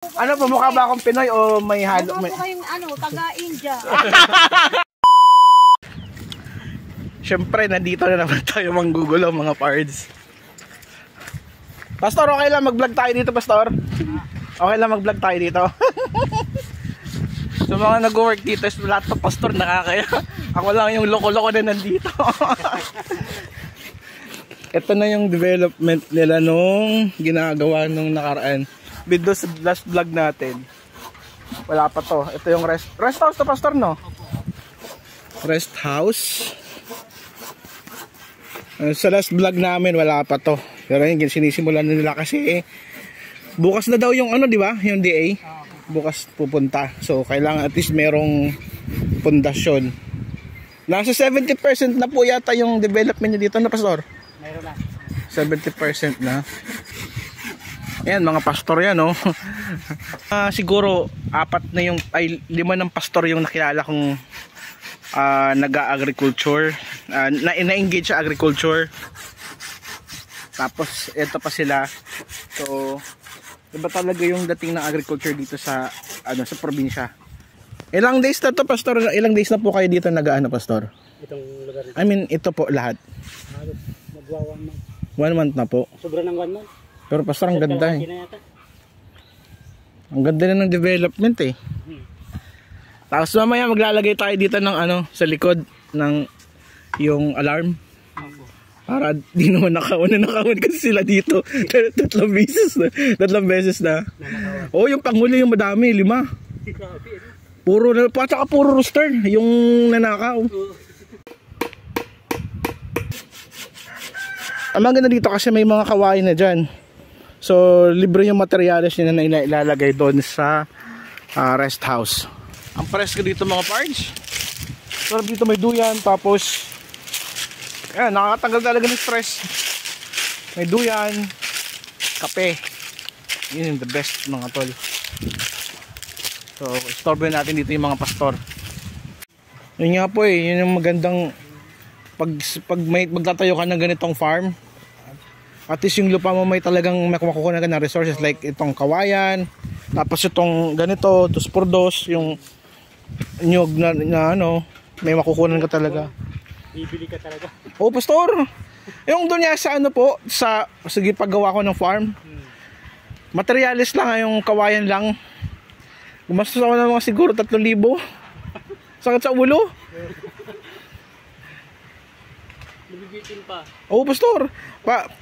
Ano, pumukha ba akong Pinoy o may halo? Ano po kayong taga-India? Siyempre, nandito na naman tayo manggugulo mga pards. Pastor, okay lang mag-vlog tayo dito, Pastor? Okay lang mag-vlog tayo dito. So mga nag-work dito, lahat ng pastor nakakaya. Ako lang yung loko-loko na nandito. Ito na yung development nila nung ginagawa nung nakaraan. Video sa last vlog natin. Wala pa to. Ito yung rest house to, Pastor, no? Rest house. Sa last vlog namin wala pa to. Pero yun, sinisimulan na nila kasi bukas na daw yung ano, di ba? Yung DA. Bukas pupunta. So kailangan at least merong pundasyon. Nasa 70% na po yata yung development niya dito, na, Pastor? Meron na. 70% na. Ayan, mga pastor yan, no? Siguro 4 na yung, ay 5 ng pastor yung nakilala kong nag-agriculture, na-engage sa agriculture. Tapos ito pa sila. So iba talaga yung dating ng agriculture dito sa ano, sa probinsya. Ilang days na to, Pastor? Ilang days na po kayo dito nag-aano, Pastor? Itong lugar dito. I mean, ito po lahat. Magwa 1 month. 1 month na po. Sobra ng 1 month. Pero Pastor, ang ganda eh. Ang ganda na ng development eh. Tapos mamaya maglalagay tayo dito ng ano, sa likod ng yung alarm. Para di naman nakawan kasi sila dito. Tatlong beses na. Oh, yung panghuli yung madami, 5. Puro na, tsaka puro rooster yung nanakaw. Ang maganda dito kasi may mga kawain na dyan. So libre yung materyales nila na ilalagay doon sa rest house. Ang presko dito mga pards. So dito may duyan, tapos ayan, nakakatanggal talaga ng stress. May duyan, kape. Yun yung the best mga tol. So istorbo natin dito yung mga pastor. Yun nga po eh, yun yung magandang pag magtatayo ka ng ganitong farm, at least yung lupa mo may talagang makukuha ka ng resources like itong kawayan, tapos itong ganito, dos por dos, yung nyug na ano, may makukuha ka talaga. Bibili ka talaga. Oh, Pastor, yung doon niya sa ano po, sa sige paggawa ko ng farm, materialis lang, yung kawayan lang. Gumastos ako ng mga siguro 3,000. Sakit sa ulo. Nabibitin pa. Oh, Pastor,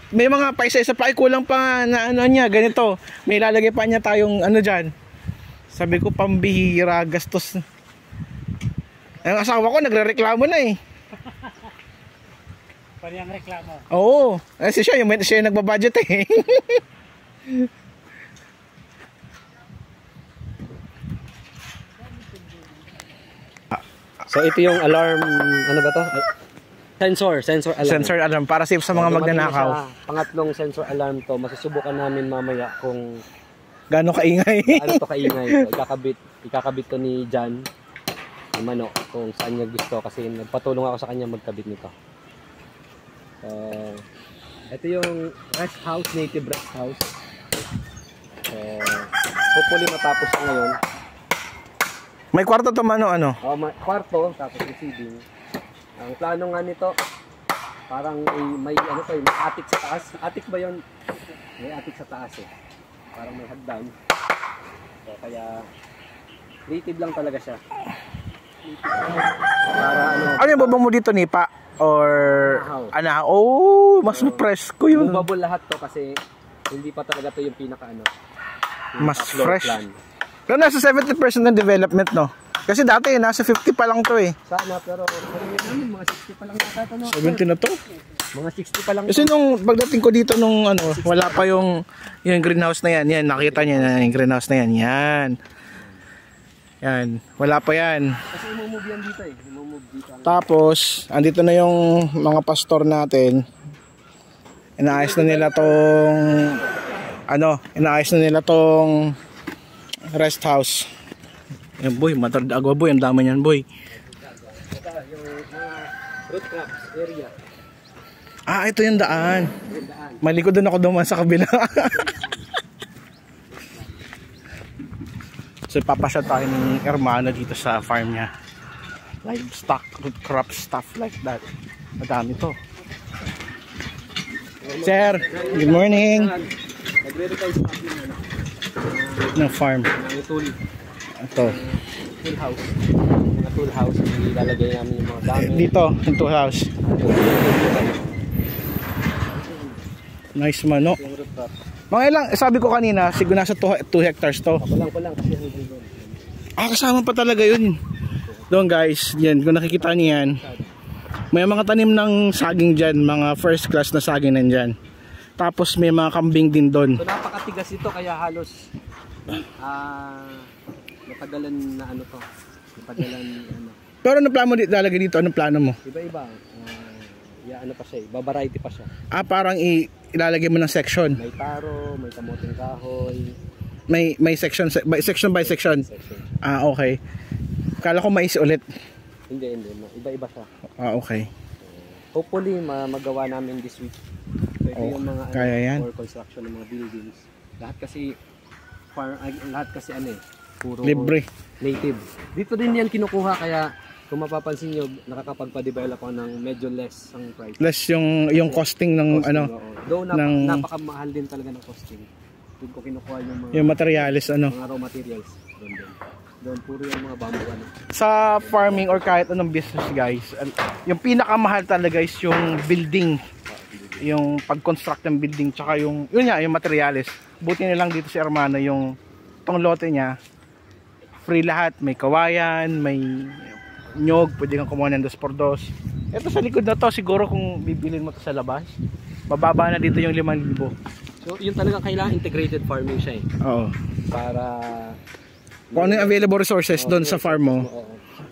may mga paisa-isa pa, kulang pa na ano niya, ganito. May lalagay pa niya tayong ano dyan. Sabi ko, pambihira, gastos. Ang asawa ko, nagre-reklamo na eh. Parang reklamo. Oo, kasi siya yung nagbabudget eh. So ito yung alarm, ano ba to? Sensor alarm. Sensor alarm, para safe sa mga magnanakaw. Pangatlong sensor alarm to, masusubukan namin mamaya kung Gaano kaingay. ano to kaingay. Ikakabit to ni Jan, ni Mano, kung saan niya gusto, kasi nagpatulong ako sa kanya magkabit nito. So, ito yung rest house, native rest house. So, hopefully matapos na ngayon. May kwarto to, Mano, ano? Kwarto, tapos receiving. Ang plano nga nito, parang may ano to, may attic sa taas. Attic ba 'yon? May attic sa taas eh. Parang may hagdan. So, kaya creative lang talaga siya. Para Ano yung babang mo dito, nipa? Or ana? Oh, mas presko yun. Movable lahat to kasi hindi pa talaga to yung pinaka ano. Mas fresh. Plan. Pero nasa 70% ng development, no? Kasi dati nasa 50 pa lang to eh. Sana, pero mga 60 pa lang nata to, no? 70 na to? Mga 60 pa lang. Kasi nung pagdating ko dito nung ano, wala pa yung greenhouse na yan. Yan, nakita niyo na yung greenhouse na yan. Yan. Yan, wala pa yan. Kasi imumove yan dito eh. Imumove dito. Tapos, andito na yung mga pastor natin. Inaayos na nila tong rest house. Yan boy, matar de agua boy, ang dami niyan boy. Yung root crops area. Ito yung daan. Malikod doon ako dumaan sa kabila. So ipapasya tayo ng hermano dito sa farm niya. Livestock, root crop, stuff like that. Madami to. Sir, good morning. Ng farm. Ito. Tool house. Mga tool house. Ilalagay namin yung mga dami. Dito, yung tool house. Nice man, no? Mga ilang, sabi ko kanina, siguro nasa 2 hectares to. Kulang kasi hindi doon. Kasama pa talaga yun. Doon guys, yan, kung nakikita niyo yan, may mga tanim ng saging dyan, mga first class na saging nandyan. Tapos may mga kambing din doon. So napakatigas ito kaya halos matagalan na ano to. Matagalan ano. Pero anong plano mo lalagay dito? Anong plano mo? Iba-iba. Ano pa siya, variety pa siya. Parang ilalagay mo ng section. May taro, may kamoting kahoy. May section by section. Okay. Kala ko mais ulit. Hindi. Iba-iba siya. Okay. Hopefully magawa namin this week. So, ito yung mga kaya yan. for construction ng mga buildings. Lahat kasi puro Libre. native. Dito din yan kinukuha kaya kung mapapansin nyo, nakakapagpa-develop ako ng medyo less ang price. Less yung costing ng Costing, ano. Though napakamahal din talaga ng costing. Doon ko kinukuha yung mga Materials mga raw materials. Doon puro yung mga bamboo Sa farming or kahit anong business guys, yung pinakamahal talaga is yung building. Yung pag-construct ng building tsaka yung materials. Buti na lang dito si Hermano yung tong lote niya. Free lahat, may kawayan, may nyog, pwede kang kumuha ng 2x2. Ito sa likod na to, siguro kung bibilin mo to sa labas, mababa na dito yung 5,000. So yun talaga kailangan integrated farming siya Oo. Para kung ano yung available resources doon sa farm mo,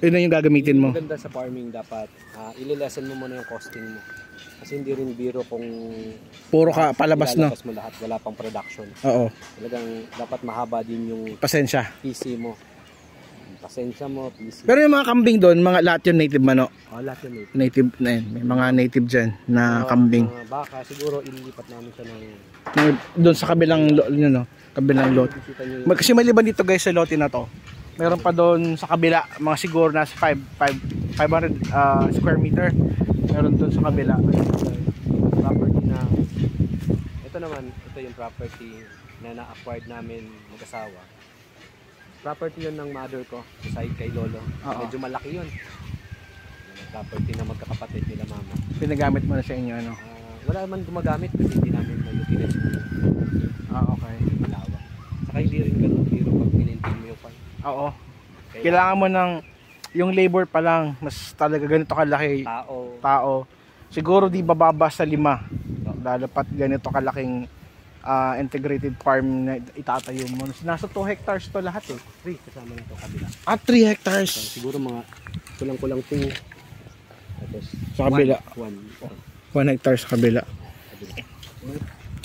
yun na yung gagamitin mo. Maganda sa farming dapat ililesen mo muna yung costing mo. Kasi hindi rin biro kung puro ka palabas no. Mo lahat, wala pang production. Oo. Talagang dapat mahaba din yung pasensya. PC mo. Pasensya mo, PC. Pero yung mga kambing doon, mga lahat yung native mano. Lahat yung native. Native na yun. May mga native dyan na kambing. Mga baka, siguro ililipat namin siya ng doon sa kabilang kabilang lot. Kasi maliban dito guys sa lote na to. Meron pa doon sa kabila, mga siguro nasa 500 square meter. Meron doon sa kabila. Property na ito yung property na na-acquired namin mag-asawa. Property yun ng mother ko, sa side kay lolo. Medyo malaki yun. Property na magkakapatid nila mama. Pinagamit mo na sa inyo ano? Wala naman gumagamit kasi hindi namin ma-utilize mo. Okay. Malawak. Saka hindi rin ganun biro pag pinintin mo yung farm. Oo. Kailangan mo ng yung labor pa lang, mas talaga ganito kalaki. Tao. Siguro di bababa sa 5. Dapat ganito kalaking integrated farm na itatayo mo. Nasa 2 hectares to lahat 3 kasama na to kabila. 3 hectares. So, siguro mga kulang 2. Tapos sa kabila. 1 hectare sa kabila.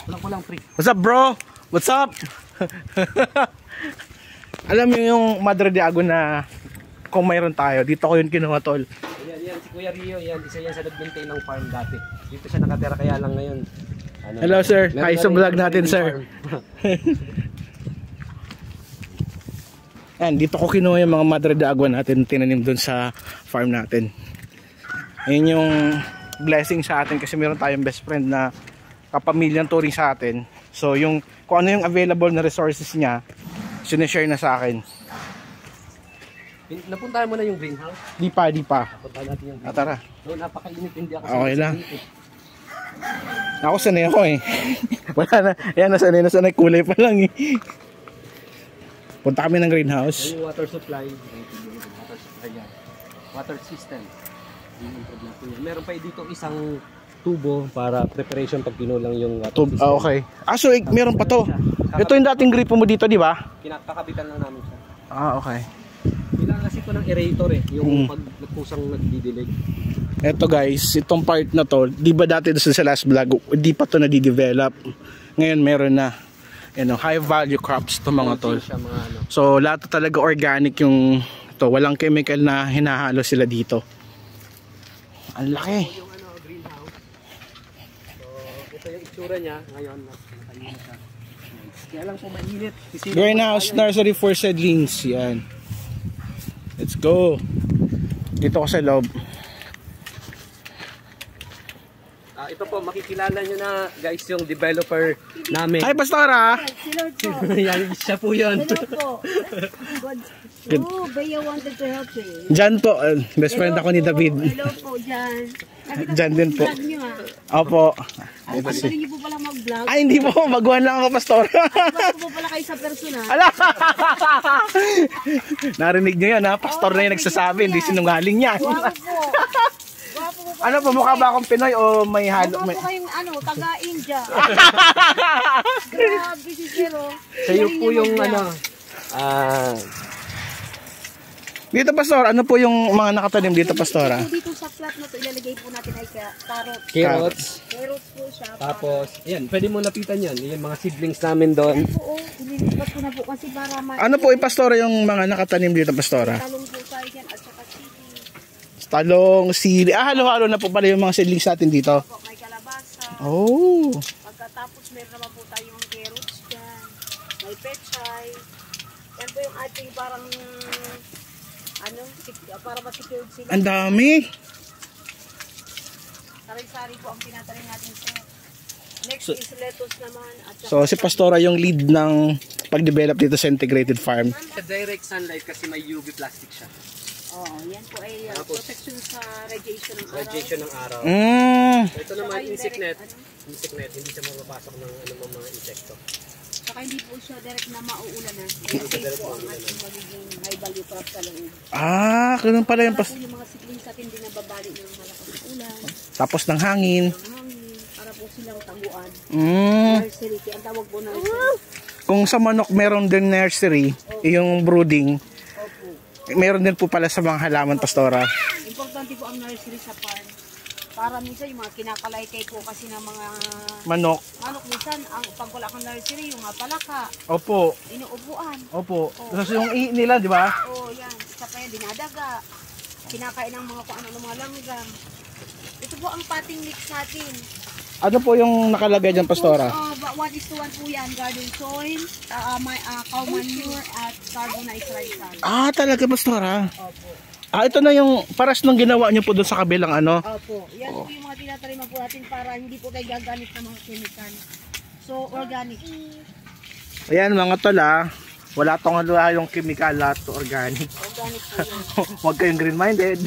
Kulang 3. What's up bro? What's up? Alam mo yung Madre de Ago na kung mayroon tayo, dito ko yun kinuha tol. Yan si Kuya Rio, isa yan sa nag-maintain ng farm dati. Dito siya nakatira kaya lang ngayon. Hello sir, hi sa vlog natin sir. Yan, dito ko kinuha yung mga Madre de Agua natin tinanim dun sa farm natin. Ayun yung blessing sa atin kasi meron tayong best friend na kapamilyang touring sa atin. So yung kung ano yung available na resources niya, sinishare na sa akin. Napuntahan mo na yung greenhouse? Di pa. Napuntahan natin yung greenhouse. Tara. No, napakainit, hindi ako okay lang. Ako sanay ako Wala na. Yan, nasanay kulay pa lang Punta kami ng greenhouse. Yung water supply yan. Water system. Meron pa dito isang tubo para preparation pag pinulang yung water system. Okay. So meron pa to. Ito yung dating gripo mo dito, di ba? Kinakakabitan lang namin siya. Okay. Kailangan kasi ito ng aerator yung pag nagpusang nagdidilig. Eto guys, itong part na to, di ba dati doon sa last vlog, di pa to nadidevelop. Ngayon meron na high value crops to mga tol. So lahat talaga organic yung to, walang chemical na hinahalo sila dito. Ang laki. Yung greenhouse. So ito yung itsura niya ngayon, nakalimutan siya. Kaya lang po mainit. Greenhouse nursery for seedlings. Yan. Let's go. Dito ko sa loob. Ito po, makikilala nyo na guys yung developer namin. Hi, Pastora! Hello po. Yan, siya po yun. Hello po. Oh, Bea wanted to help you. Jan po. Best friend ako ni David. Hello po, Jan. Jan din po. Vlog niyo Opo. Ang galing niyo po pala mag-vlog. Ay, hindi po. Baguhan lang ako, Pastora. Bago po pala kayo sa personal. Ala! Narinig nyo yan, ha? Pastor na yung nagsasabi. Hindi sinungaling yan. Guwapo po. Guwapo po. Ano po, mukha ba akong Pinoy o may halo? Guwapo kayong taga-India. Grabe si Zero. Sa'yo po yung Dito, Pastor, ano po yung mga nakatanim dito, Pastora? Dito sa flat na to, ilalagay po natin ay carrot. carrots. Carrots po siya. Tapos, yan, pwede mo lapitan yan. Yung mga seedlings namin doon. Oo, ililipat ko na po kasi para Ano po, Pastora, yung mga nakatanim dito, Pastora? talong po tayo dyan at saka chili. Talong, sili. Halo-halo na po pala yung mga seedlings natin dito. Po, may kalabasa. Oh. Pagkatapos meron naman po tayong carrots dyan. May pechay. Yan po yung ating parang para ma-secured sila. Ang dami. Sari-sari po ang tinatanim natin sa next is lettuce naman. At saka So, si Pastora yung lead ng pag-develop dito sa integrated farm. Sa direct sunlight kasi may UV plastic siya. yan po ay protection sa radiation ng araw. Radiation ng araw. Ito naman, Saka yung insect net. direct, Insect net, hindi siya mapapasok ng mga insekto. Saka hindi po siya direct na mauulanan. Kaya safe po ang ating magiging high value crop sa loob. Ganun pala yung Para po yung mga seedlings natin din nababali ng malakas na ulan, tapos ng hangin. ng hangin, para po silang taguan. Mm. Nursery, kaya ang tawag po nursery. Kung sa manok meron din nursery, yung brooding, Opo. meron din po pala sa mga halaman, Pastora. Importante po ang nursery sa farm. Para minsan yung mga kinakalaykay po kasi ng mga Manok. manok minsan, pag wala kang nursery, yung mga palaka, Opo. inuupuan. Opo. Kasi yung ihi nila, di ba? Yan. Isa pa yan, dinadaga. Kinakain ng mga kung ano ng mga langgam. Ito po ang potting mix natin. Ano po yung nakalagay dyan, Pastora? 1:1 po yan. Garden soil, cow manure, at carbonized rice sand. Talaga, Pastora. Opo. Ito na yung paras nung ginawa nyo po doon sa kabilang ano. Opo. Yan po yung mga tinatariman po natin para hindi po tayo gagamit ng mga chemical. So, organic. Ayan mga tol, wala tong yung chemical, lahat to organic. Organic po yan. Huwag kayong green-minded.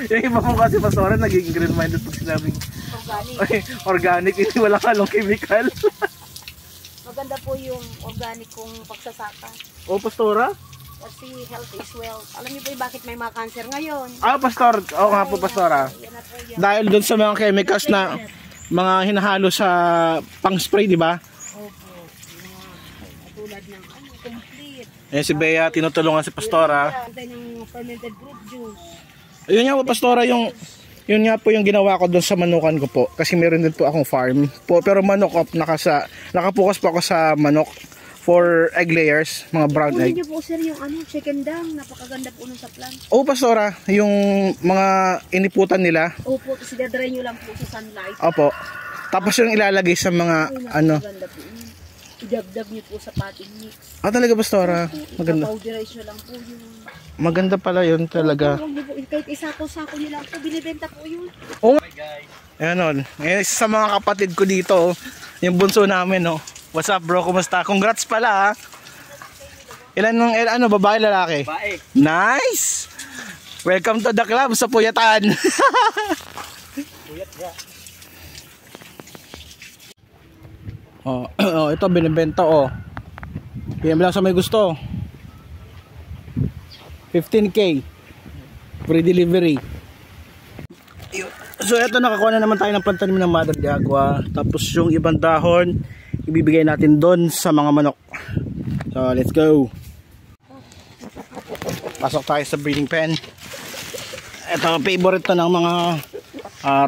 Yung iba po kasi, Pastora, naging green-minded pag sinabing Organic. organic, hindi wala halong chemical. Maganda po yung organic kung pagsasaka. Pastora? Kasi health is wealth. Alam niyo po bakit may mga cancer ngayon? Pastor. Oo nga po, Pastora. Yan na po yan. Dahil doon sa mga chemicals na mga hinahalo sa pang-spray, di ba? Opo. Tulad ng complete. Ayan si Bea, tinutulungan si Pastora. Antay ng fermented fruit juice. Ayun nga po, Pastora, yun nga po yung ginawa ko doon sa manukan ko po. Kasi meron din po akong farm. Pero manok, nakapokus po ako sa manok for egg layers, mga brown Kunin egg. niyo po sir yung chicken dam. Napakaganda po nun sa plant. Pastora, yung mga iniputan nila. Opo, kasi dadry nyo lang po sa sunlight. Opo. Tapos yung ilalagay sa mga Napakaganda po yun. Idagdag niyo po sa potting mix. talaga, Pastora. Maganda. Powderize nyo lang po yun. Maganda pala yun talaga. Huwag niyo po, kahit isako-sako nyo lang po, binibenta po yun. Ayan o. Sa mga kapatid ko dito, yung bunso namin, What's up, bro? Kumusta? Congrats pala, Ilan babae, lalaki? Bae. Nice! Welcome to the club sa Puyatan. Puyat ga. Ito binibenta, PM lang sa may gusto. 15K. Free delivery. So ito, nakakuha na naman tayo ng pantanim ng Mother de Agua. Tapos yung ibang dahon, ibibigay natin doon sa mga manok. So let's go. Pasok tayo sa breeding pen. Ito, favorite to ng mga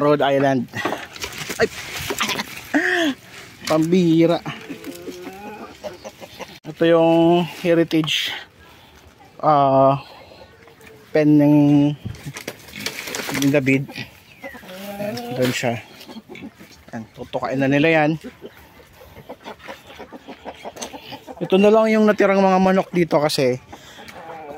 Rhode Island. Ay! Pambira. Ito yung heritage pen ng David. Doon siya. Tutukain na nila yan. Ito na lang yung natirang mga manok dito kasi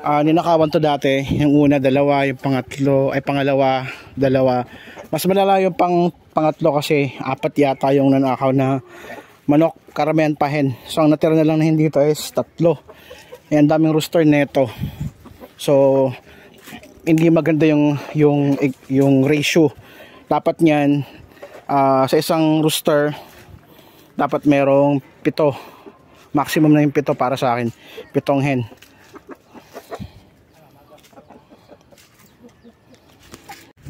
ninakawan to dati. Yung una, dalawa, yung pangatlo, ay pangalawa, dalawa. Mas malala yung pangatlo kasi apat yata yung nanakaw na manok, karamihan pa hen. So ang natira na lang na hindi dito is tatlo. Ayan, daming rooster neto. So hindi maganda yung ratio. Dapat niyan sa isang rooster dapat merong 7. Maximum na yung 7 para sa akin. 7 hen.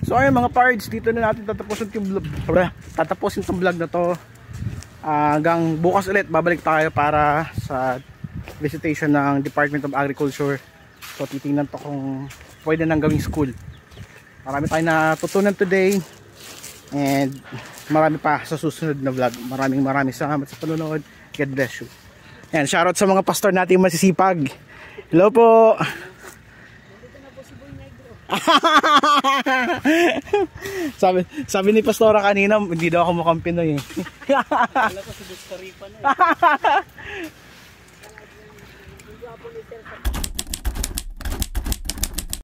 So ayun mga pards, dito na natin tatapusin itong vlog na to. Hanggang bukas ulit babalik tayo para sa visitation ng Department of Agriculture. So titingnan to kung pwede nang gawing school. Marami tayong natutunan today and marami pa sa susunod na vlog. Maraming salamat sa panonood. God bless you. Yan, shoutout sa mga pastor natin masisipag. Hello po. sabi ni Pastora kanina, hindi daw ako mukhang Pinoy eh. Wala ko si Bustaripa na eh.